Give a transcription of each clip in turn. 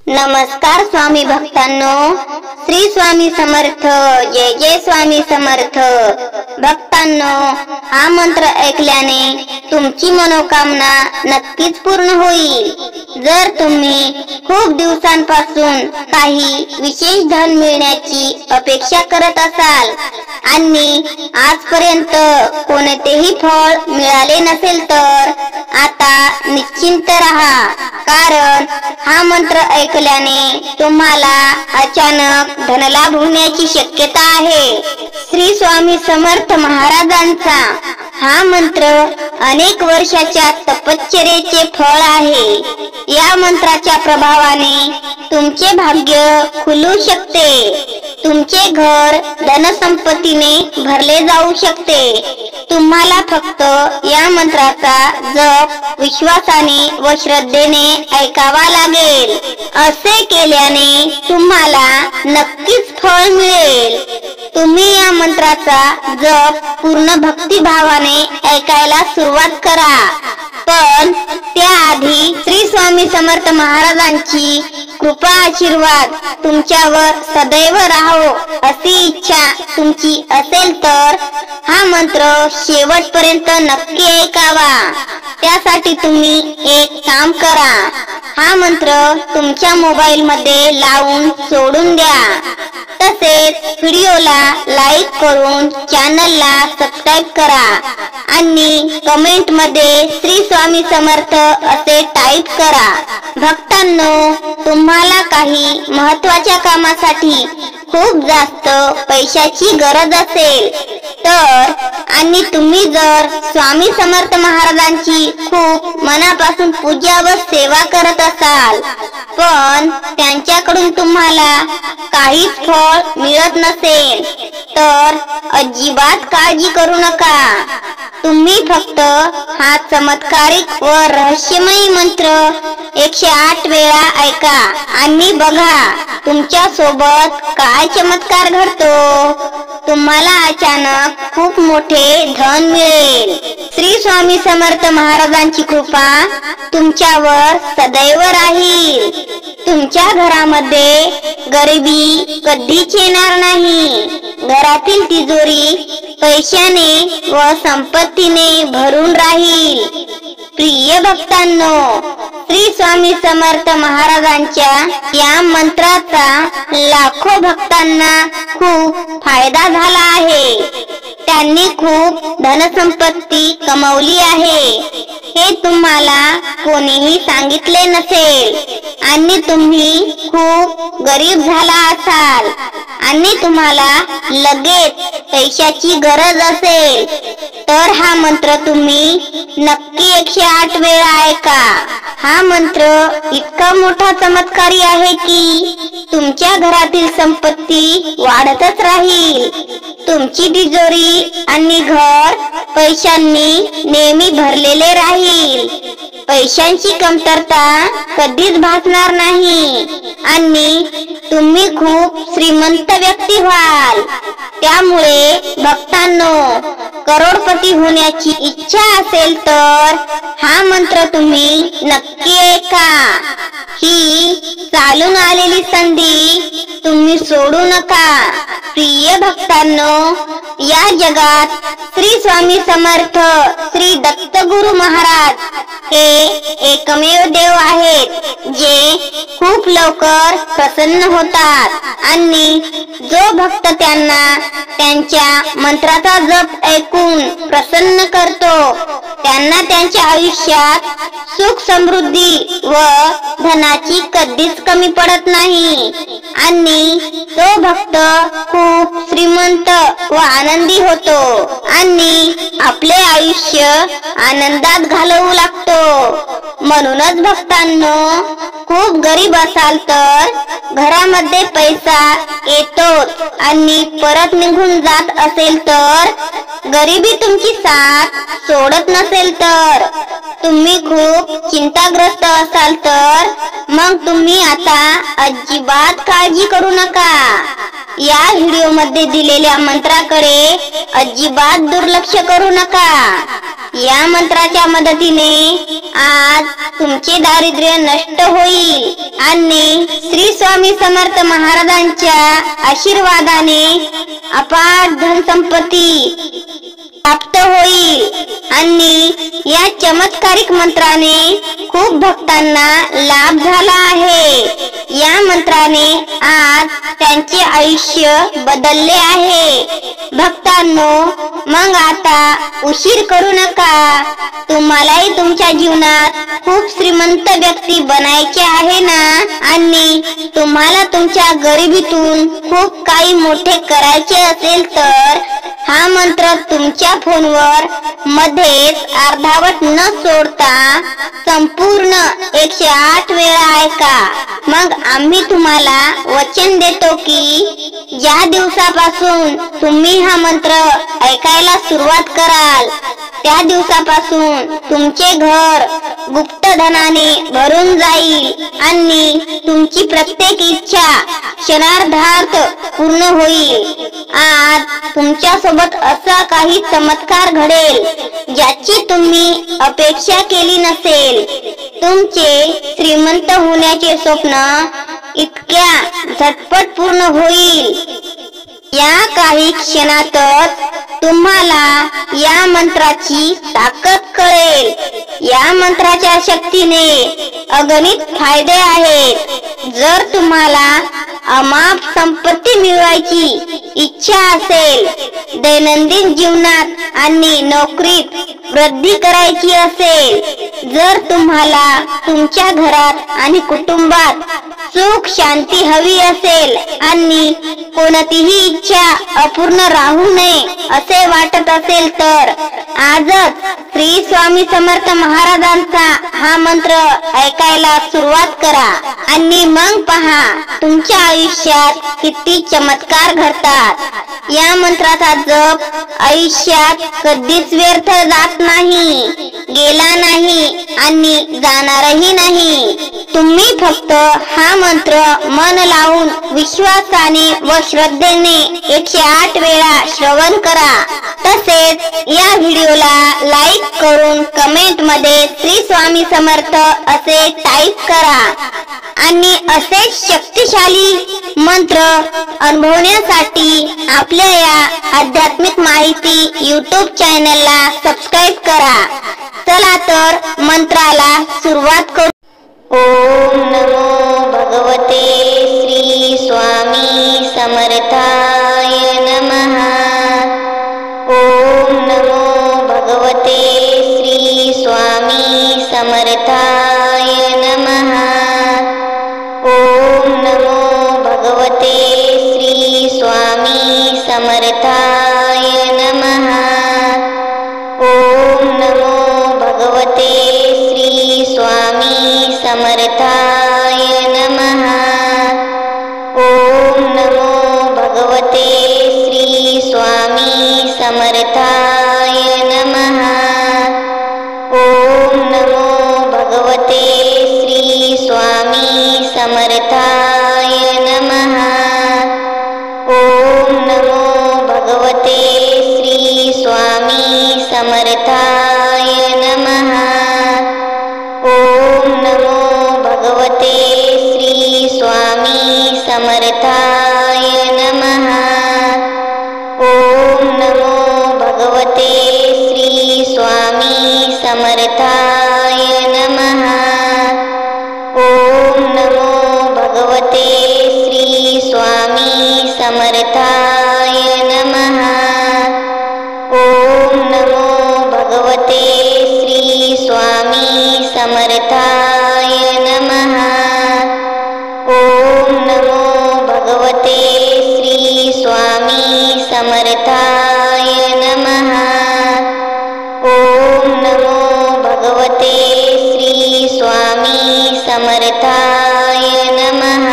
नमस्कार स्वामी भक्तांनो, श्री स्वामी समर्थ, जय जय स्वामी समर्थ। भक्तांनो, हा मंत्र ऐकल्याने तुमची मनोकामना नक्कीच पूर्ण होईल। जर तुम्ही खूप दिवसांपासून काही विशेष धन मिळण्याची अपेक्षा करत असाल आणि आजपर्यंत कोणतेही फळ मिळाले नसेल तर आता निश्चिंत राहा, कारण हा मंत्र ऐकल्याने तुम्हाला अचानक धनलाभ होण्याची शक्यता आहे। श्री स्वामी समर्थ महाराजांचा हा मंत्र अनेक वर्षाच्या तपश्चर्येचे फळ आहे। या मंत्राच्या प्रभावाने तुमचे भाग्य खुलू शकते, तुमचे घर धनसंपत्तीने भरले जाऊ शकते। तुम्हाला फक्त या मंत्राचा जप विश्वासाने व श्रद्धेने ऐकावा लागेल। असे केल्याने तुम्हाला नक्कीच फळ मिळेल। तुम्ही या मंत्राचा जप पूर्ण भक्तिभावाने ऐकायला सुरुवात करा, पण त्याआधी श्री स्वामी समर्थ महाराजांची कृपा आशीर्वाद तुमच्यावर सदैव राहो अशी इच्छा तुमची असेल तर हा मंत्र शेवटपर्यंत नक्की ऐकावा। त्यासाठी तुम्ही एक काम करा, हा मंत्र तुमच्या मोबाईल मध्ये लावून सोडून द्या। तसेच व्हिडिओला लाईक करून चॅनलला सबस्क्राईब करा आणि कमेंट मध्ये श्री स्वामी समर्थ असे टाईप करा। भक्तांनो, तुम्हाला काही महत्त्वाच्या कामासाठी खूप जास्त पैशाची गरज असेल तर आणि तुम्ही जर स्वामी समर्थ महाराजांची खूप मनापासून पूजा व सेवा करत असाल पण त्यांच्याकडून तुम्हाला काहीच फळ मिळत नसेल तर अजिबात काळजी करू नका। तुम्ही फक्त हा चमत्कारिक व रहस्यमयी मंत्र 108 वेळा ऐका आणि बघा तुमच्या सोबत काय चमत्कार घडतो। तुम्हाला अचानक खूप मोठे धन मिळेल। श्री स्वामी समर्थ महाराजांची कृपा तुमच्यावर सदैव राहील। तुमच्या घरामध्ये गरिबी कधीच येणार नाही। घरातील तिजोरी पैशाने व संपत्तीने भरून राहील। प्रिय भक्तांनो, श्री स्वामी समर्थ महाराजांच्या या मंत्राचा लाखो भक्तांना खूप फायदा झाला आहे। त्यांनी खूप धनसंपत्ती कमावली आहे हे तुम्हाला कोणीही सांगितले नसेल आणि तुम्ही खूप गरीब झाला असाल आणि तुम्हाला लगेच पैशाची गरज असेल तर हा मंत्र तुम्ही नक्की 108 वेळा ऐका। हा मंत्र इतका मोठा चमत्कारी आहे की तुमच्या घरातील संपत्ती वाढतच राहील। तुमची तिजोरी आणि घर पैशांनी नेहमी भरलेले राहील। पैशांची कमतरता कधीच भासणार नाही आणि तुम्ही खूप श्रीमंत व्यक्ती व्हाल। त्यामुळे भक्तांनो, करोडपती होण्याची इच्छा असेल तर हा मंत्र तुम्ही नक्की ऐका। ही चालून आलेली संधी तुम्ही सोडू नका। प्रिय भक्तांनो, या जगात श्री स्वामी समर्थ श्री दत्तगुरु महाराज हे एकमेव देव आहेत जे खूप लवकर प्रसन्न होतात आणि जो भक्त त्यांना त्यांच्या मंत्राचा जप ऐकून प्रसन्न करतो त्यांना त्यांच्या आयुष्यात सुख समृद्धी व धनाची कधीच कमी पडत नाही आणि तो भक्त खूप श्रीमंत व आनंदी होतो आणि आपले आयुष्य आनंदात घालवू लागतो। म्हणूनच भक्तांनो, खूप गरीब असाल तर घरामध्ये पैसा येतोच आणि परत निघून जात असेल तर गरिबी तुमची साथ सोडत नसेल तर तुम्ही खूप चिंताग्रस्त असाल तर मग तुम्ही आता अजिबात काळजी करू नका. या व्हिडिओ मध्ये दिलेल्या मंत्राकडे अजिबात दुर्लक्ष करू नका. या मंत्राच्या मदतीने आज तुमचे दारिद्र्य नष्ट होईल आणि श्री स्वामी समर्थ महाराजांच्या आशीर्वादाने अपार धनसंपत्ती प्राप्त होईल आणि या चमत्कारिक मंत्राने खूप भक्तांना लाभ झाला आहे. या मंत्राने आज त्यांचे आयुष्य बदलले आहे. भक्तांनो, मग आता उशीर करू नका. तुम्हालाही तुमच्या जीवनात खूप श्रीमंत व्यक्ती बनायचे आहे ना, आणि तुम्हाला तुमच्या गरिबीतून खूप काही मोठे करायचे असेल तर हा मंत्र तुमच्या फोनवर मध्येच अर्धावट न सोडता संपूर्ण 108 वेळा ऐका. मग आम्ही तुम्हाला वचन देतो की ज्या दिवसापासून तुम्ही हा मंत्र ऐकायला सुरुवात कराल त्या दिवसापासून तुमचे घर गुप्तधनाने भरून जाईल आणि तुमची प्रत्येक इच्छा क्षणार्धात पूर्ण होईल. आज तुमच्या सोबत असा काही चमत्कार घडेल ज्याची तुम्ही अपेक्षा केली नसेल. तुमचे श्रीमंत होण्याचे स्वप्न इतक्या झटपट पूर्ण होईल. या काही क्षणातच तुम्हाला या मंत्राची ताकद कळेल. या मंत्राच्या शक्तीने अगणित फायदे आहेत. जर तुम्हाला अमाप संपत्ती मिळवायची इच्छा असेल, दैनंदिन जीवनात आणि नोकरीत वृद्धी करायची असेल, जर तुम्हाला तुमच्या घरात आणि कुटुंबात सुख शांती हवी असेल आणि कोणतीही इच्छा अपूर्ण राहू नये असे वाटत असेल तर आजच श्री स्वामी समर्थ महाराजांचा हा मंत्र ऐकायला सुरुवात करा आणि मग पहा तुमच्या आयुष्यात किती चमत्कार घडतात. या मंत्राचा जप आयुष्यात कधीच व्यर्थ जात नाही, गेला नाही आणि जाणारही नाही. तुम्ही फक्त हा मंत्र मन लावून विश्वासाने व श्रद्धेने 108 वेळा श्रवण करा. तसेच या व्हिडिओला लाईक करून कमेंट मध्ये श्री स्वामी समर्थ असे टाईप करा आणि असेच शक्तिशाली मंत्र अनुभवण्यासाठी आपल्या या आध्यात्मिक माहिती YouTube चॅनलला सबस्क्राईब करा. चला तर मंत्राला सुरुवात करू. ओम नमो भगवते श्री स्वामी समर्थाय नमः. ओम नमो भगवते श्री स्वामी समर्थाय नमः. ओम नमो भगवते श्री स्वामी समर्थाय नमः. ओम नमो भगवते श्री स्वामी समर्थाय नमः. ओम नमो भगवते श्री स्वामी समर्थाय नमः. ओम नमो भगवते श्री स्वामी समर्थाय नमः. ओम नमो भगवते श्री स्वामी समर्थाय नमः. ओम नमो भगवते श्री स्वामी समर्थाय नमः. ओम नमो भगवते श्री स्वामी समर्थाय नमः. ओम नमो भगवते श्री स्वामी समर्थाय नमः. ओम नमो भगवते श्री स्वामी समर्थाय नमः. ओम नमो भगवते श्री स्वामी समर्थाय नमः. ओम नमो भगवते श्री स्वामी समर्थाय नमः.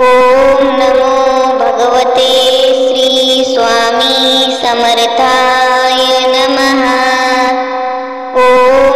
ओम नमो भगवते श्री स्वामी समर्थाय नमः. ओम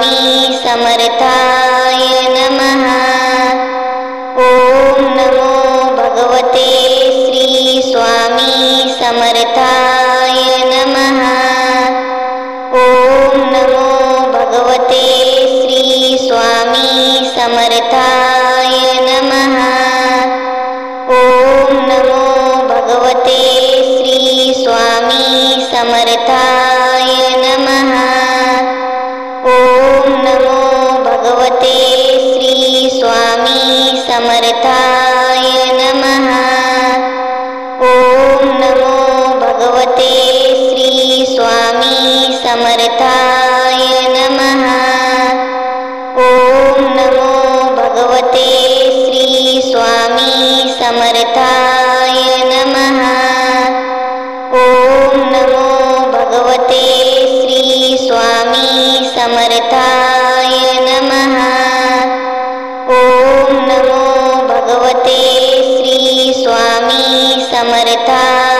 नमः। ॐ नमो भगवते श्री स्वामी समर्थाय नमः। ॐ नमो भगवते श्री स्वामी समर्थाय नमः। ॐ नमो भगवते श्री स्वामी समर्थाय नमः। ॐ नमो भगवते श्री स्वामी समर्थाय नमः। ॐ नमो भगवते श्री स्वामी समर्थाय नमः। ॐ नमो भगवते श्री स्वामी समर्थाय नमः। ॐ नमो भगवते श्री स्वामी समर्थाय